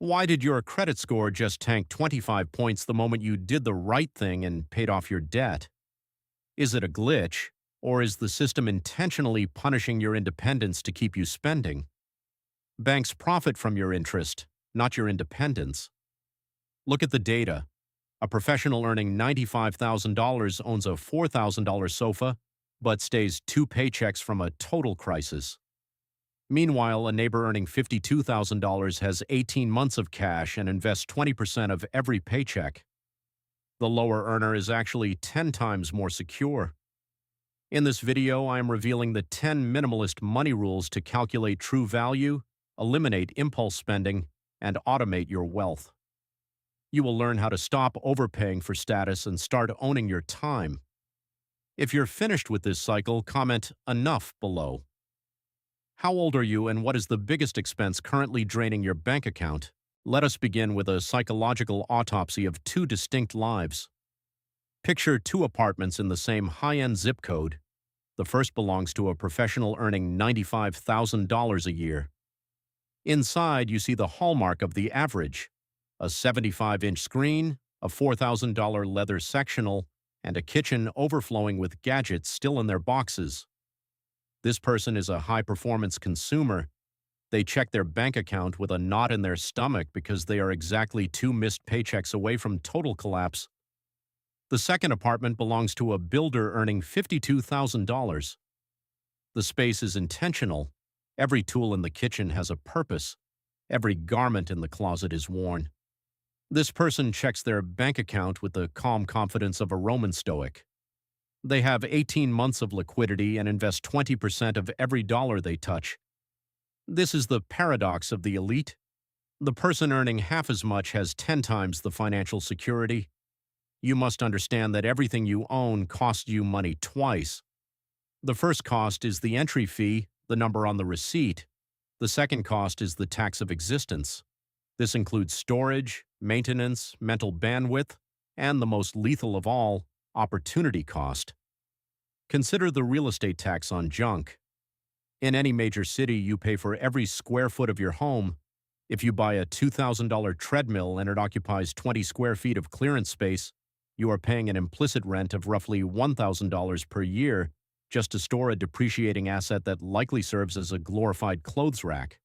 Why did your credit score just tank 25 points the moment you did the right thing and paid off your debt? Is it a glitch, or is the system intentionally punishing your independence to keep you spending? Banks profit from your interest, not your independence. Look at the data. A professional earning $95,000 owns a $4,000 sofa, but stays two paychecks from a total crisis. Meanwhile, a neighbor earning $52,000 has 18 months of cash and invests 20% of every paycheck. The lower earner is actually 10 times more secure. In this video, I am revealing the 10 minimalist money rules to calculate true value, eliminate impulse spending, and automate your wealth. You will learn how to stop overpaying for status and start owning your time. If you're finished with this cycle, comment "enough" below. How old are you and what is the biggest expense currently draining your bank account? Let us begin with a psychological autopsy of two distinct lives. Picture two apartments in the same high-end zip code. The first belongs to a professional earning $95,000 a year. Inside, you see the hallmark of the average: a 75-inch screen, a $4,000 leather sectional, and a kitchen overflowing with gadgets still in their boxes. This person is a high-performance consumer. They check their bank account with a knot in their stomach because they are exactly two missed paychecks away from total collapse. The second apartment belongs to a builder earning $52,000. The space is intentional. Every tool in the kitchen has a purpose. Every garment in the closet is worn. This person checks their bank account with the calm confidence of a Roman Stoic. They have 18 months of liquidity and invest 20% of every dollar they touch. This is the paradox of the elite. The person earning half as much has 10 times the financial security. You must understand that everything you own costs you money twice. The first cost is the entry fee, the number on the receipt. The second cost is the tax of existence. This includes storage, maintenance, mental bandwidth, and the most lethal of all, opportunity cost. Consider the real estate tax on junk. In any major city, you pay for every square foot of your home. If you buy a $2,000 treadmill and it occupies 20 square feet of clearance space, you are paying an implicit rent of roughly $1,000 per year just to store a depreciating asset that likely serves as a glorified clothes rack.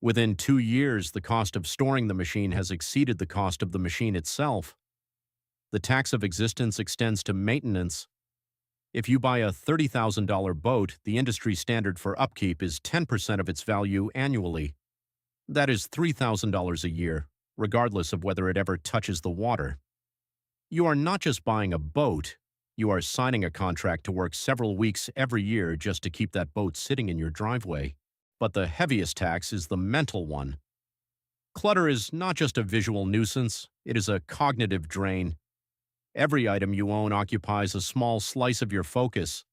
Within 2 years, the cost of storing the machine has exceeded the cost of the machine itself. The tax of existence extends to maintenance. If you buy a $30,000 boat, the industry standard for upkeep is 10% of its value annually. That is $3,000 a year, regardless of whether it ever touches the water. You are not just buying a boat, you are signing a contract to work several weeks every year just to keep that boat sitting in your driveway. But the heaviest tax is the mental one. Clutter is not just a visual nuisance, it is a cognitive drain. Every item you own occupies a small slice of your focus.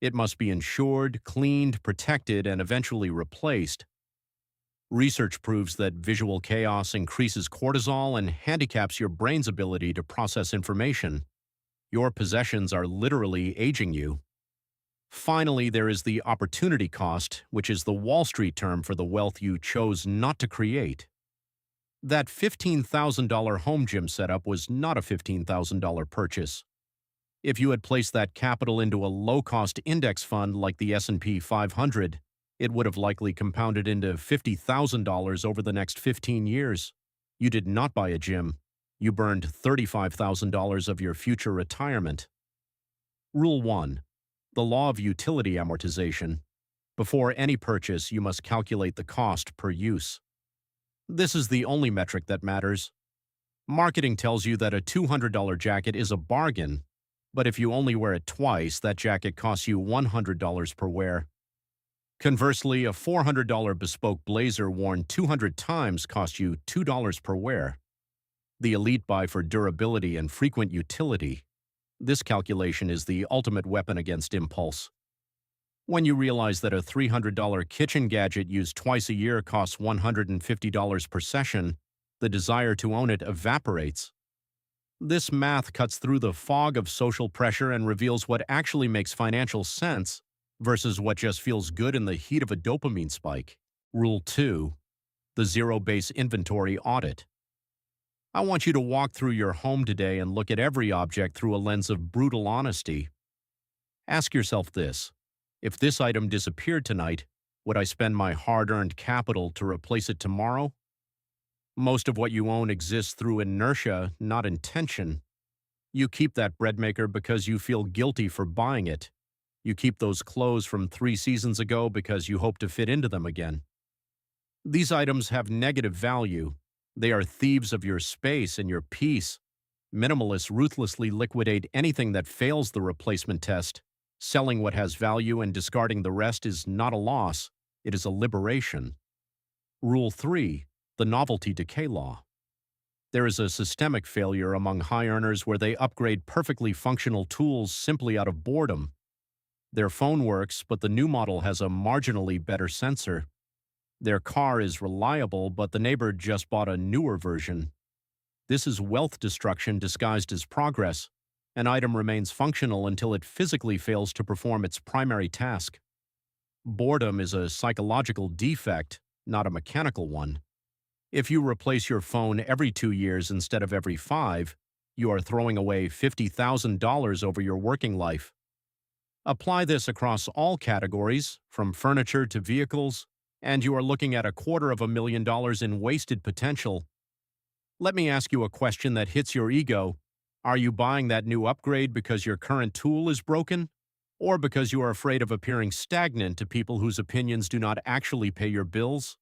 It must be insured, cleaned, protected, and eventually replaced. Research proves that visual chaos increases cortisol and handicaps your brain's ability to process information. Your possessions are literally aging you. Finally, there is the opportunity cost, which is the Wall Street term for the wealth you chose not to create. That $15,000 home gym setup was not a $15,000 purchase. If you had placed that capital into a low-cost index fund like the S&P 500, it would have likely compounded into $50,000 over the next 15 years. You did not buy a gym. You burned $35,000 of your future retirement. Rule 1. The law of utility amortization. Before any purchase, you must calculate the cost per use. This is the only metric that matters. Marketing tells you that a $200 jacket is a bargain, but if you only wear it twice, that jacket costs you $100 per wear. Conversely, a $400 bespoke blazer worn 200 times costs you $2 per wear. The elite buy for durability and frequent utility. This calculation is the ultimate weapon against impulse. When you realize that a $300 kitchen gadget used twice a year costs $150 per session, the desire to own it evaporates. This math cuts through the fog of social pressure and reveals what actually makes financial sense versus what just feels good in the heat of a dopamine spike. Rule 2. the zero-base inventory audit. I want you to walk through your home today and look at every object through a lens of brutal honesty. Ask yourself this: if this item disappeared tonight, would I spend my hard-earned capital to replace it tomorrow? Most of what you own exists through inertia, not intention. You keep that bread maker because you feel guilty for buying it. You keep those clothes from 3 seasons ago because you hope to fit into them again. These items have negative value. They are thieves of your space and your peace. Minimalists ruthlessly liquidate anything that fails the replacement test. Selling what has value and discarding the rest is not a loss, it is a liberation. Rule 3. The novelty decay law. There is a systemic failure among high earners where they upgrade perfectly functional tools simply out of boredom. Their phone works, but the new model has a marginally better sensor. Their car is reliable, but the neighbor just bought a newer version. This is wealth destruction disguised as progress. An item remains functional until it physically fails to perform its primary task. Boredom is a psychological defect, not a mechanical one. If you replace your phone every 2 years instead of every 5, you are throwing away $50,000 over your working life. Apply this across all categories, from furniture to vehicles, and you are looking at $250,000 in wasted potential. Let me ask you a question that hits your ego. Are you buying that new upgrade because your current tool is broken? Or because you are afraid of appearing stagnant to people whose opinions do not actually pay your bills?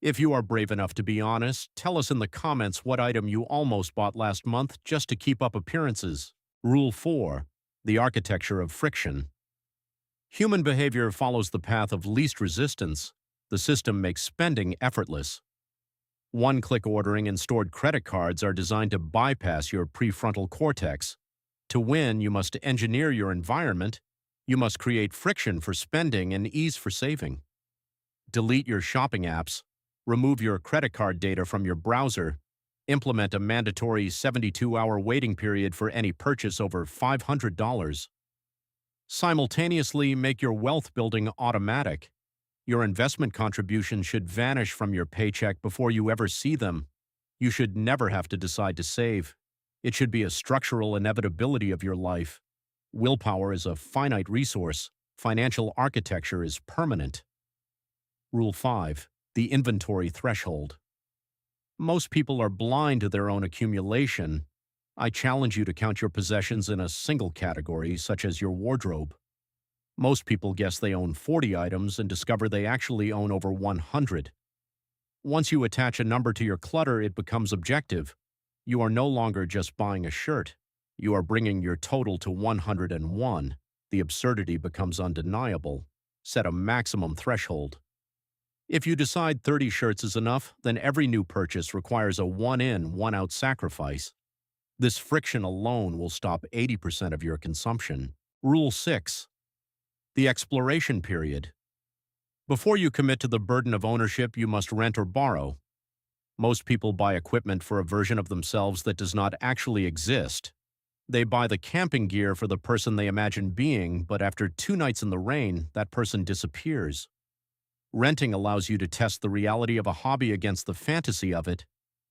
If you are brave enough to be honest, tell us in the comments what item you almost bought last month just to keep up appearances. Rule 4. The architecture of friction. Human behavior follows the path of least resistance. The system makes spending effortless. One-click ordering and stored credit cards are designed to bypass your prefrontal cortex. To win, you must engineer your environment. You must create friction for spending and ease for saving. Delete your shopping apps. Remove your credit card data from your browser. Implement a mandatory 72-hour waiting period for any purchase over $500. Simultaneously, make your wealth building automatic. Your investment contributions should vanish from your paycheck before you ever see them. You should never have to decide to save. It should be a structural inevitability of your life. Willpower is a finite resource. Financial architecture is permanent. Rule 5. The inventory threshold. Most people are blind to their own accumulation. I challenge you to count your possessions in a single category, such as your wardrobe. Most people guess they own 40 items and discover they actually own over 100. Once you attach a number to your clutter, it becomes objective. You are no longer just buying a shirt. You are bringing your total to 101. The absurdity becomes undeniable. Set a maximum threshold. If you decide 30 shirts is enough, then every new purchase requires a one-in, one-out sacrifice. This friction alone will stop 80% of your consumption. Rule 6. The exploration period. Before you commit to the burden of ownership, you must rent or borrow. Most people buy equipment for a version of themselves that does not actually exist. They buy the camping gear for the person they imagine being, but after 2 nights in the rain, that person disappears. Renting allows you to test the reality of a hobby against the fantasy of it.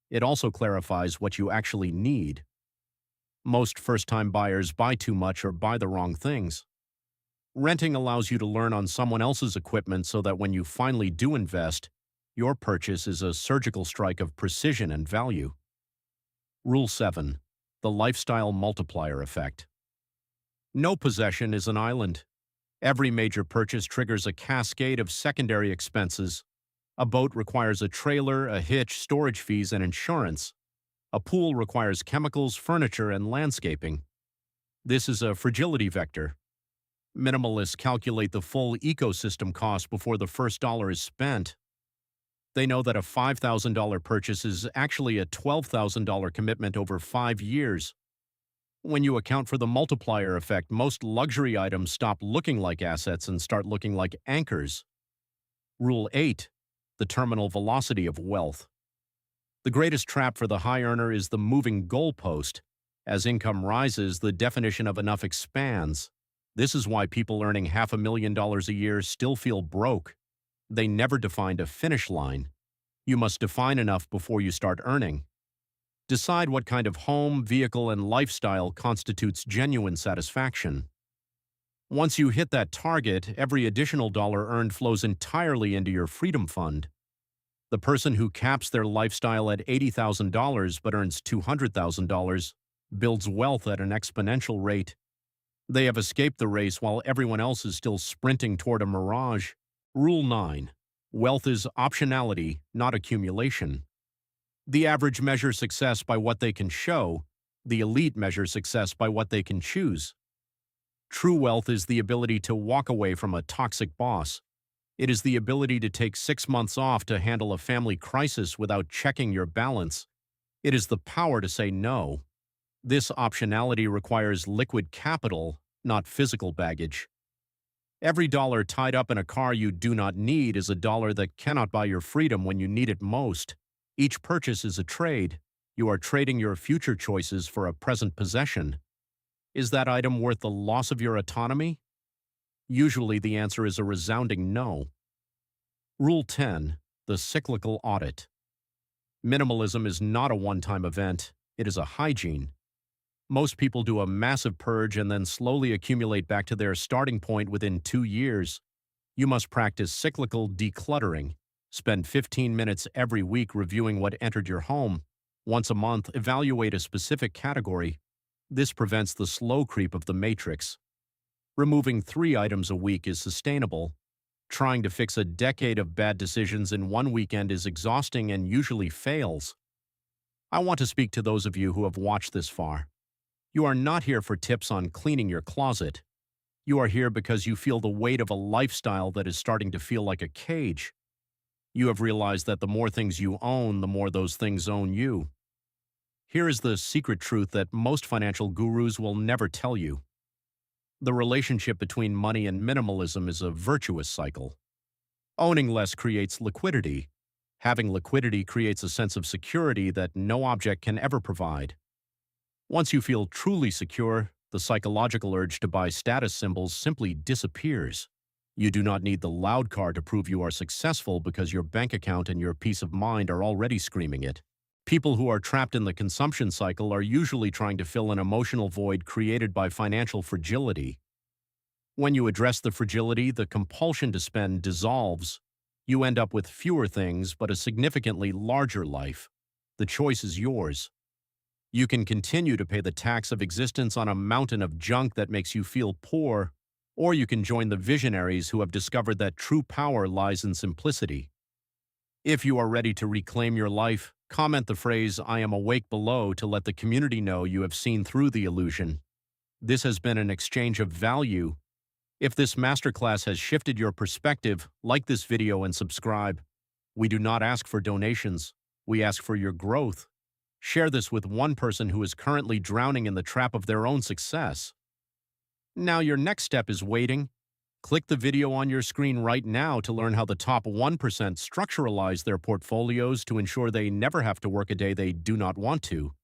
It also clarifies what you actually need. Most first-time buyers buy too much or buy the wrong things. Renting allows you to learn on someone else's equipment so that when you finally do invest, your purchase is a surgical strike of precision and value. Rule 7. The lifestyle multiplier effect. No possession is an island. Every major purchase triggers a cascade of secondary expenses. A boat requires a trailer, a hitch, storage fees, and insurance. A pool requires chemicals, furniture, and landscaping. This is a fragility vector. Minimalists calculate the full ecosystem cost before the first dollar is spent. They know that a $5,000 purchase is actually a $12,000 commitment over 5 years. When you account for the multiplier effect, most luxury items stop looking like assets and start looking like anchors. Rule 8. The terminal velocity of wealth. The greatest trap for the high earner is the moving goalpost. As income rises, the definition of enough expands. This is why people earning $500,000 a year still feel broke. They never defined a finish line. You must define enough before you start earning. Decide what kind of home, vehicle, and lifestyle constitutes genuine satisfaction. Once you hit that target, every additional dollar earned flows entirely into your freedom fund. The person who caps their lifestyle at $80,000 but earns $200,000 builds wealth at an exponential rate. They have escaped the race while everyone else is still sprinting toward a mirage. Rule 9. Wealth is optionality, not accumulation. The average measures success by what they can show. The elite measure success by what they can choose. True wealth is the ability to walk away from a toxic boss. It is the ability to take 6 months off to handle a family crisis without checking your balance. It is the power to say no. This optionality requires liquid capital, not physical baggage. Every dollar tied up in a car you do not need is a dollar that cannot buy your freedom when you need it most. Each purchase is a trade. You are trading your future choices for a present possession. Is that item worth the loss of your autonomy? Usually the answer is a resounding no. Rule 10. The cyclical audit. Minimalism is not a one-time event. It is a hygiene. Most people do a massive purge and then slowly accumulate back to their starting point within 2 years. You must practice cyclical decluttering. Spend 15 minutes every week reviewing what entered your home. Once a month, evaluate a specific category. This prevents the slow creep of the matrix. Removing 3 items a week is sustainable. Trying to fix a decade of bad decisions in one weekend is exhausting and usually fails. I want to speak to those of you who have watched this far. You are not here for tips on cleaning your closet. You are here because you feel the weight of a lifestyle that is starting to feel like a cage. You have realized that the more things you own, the more those things own you. Here is the secret truth that most financial gurus will never tell you. The relationship between money and minimalism is a virtuous cycle. Owning less creates liquidity. Having liquidity creates a sense of security that no object can ever provide. Once you feel truly secure, the psychological urge to buy status symbols simply disappears. You do not need the loud car to prove you are successful because your bank account and your peace of mind are already screaming it. People who are trapped in the consumption cycle are usually trying to fill an emotional void created by financial fragility. When you address the fragility, the compulsion to spend dissolves. You end up with fewer things but a significantly larger life. The choice is yours. You can continue to pay the tax of existence on a mountain of junk that makes you feel poor, or you can join the visionaries who have discovered that true power lies in simplicity. If you are ready to reclaim your life, comment the phrase "I am awake" below to let the community know you have seen through the illusion. This has been an exchange of value. If this masterclass has shifted your perspective, like this video and subscribe. We do not ask for donations. We ask for your growth. Share this with one person who is currently drowning in the trap of their own success. Now your next step is waiting. Click the video on your screen right now to learn how the top 1% structuralize their portfolios to ensure they never have to work a day they do not want to.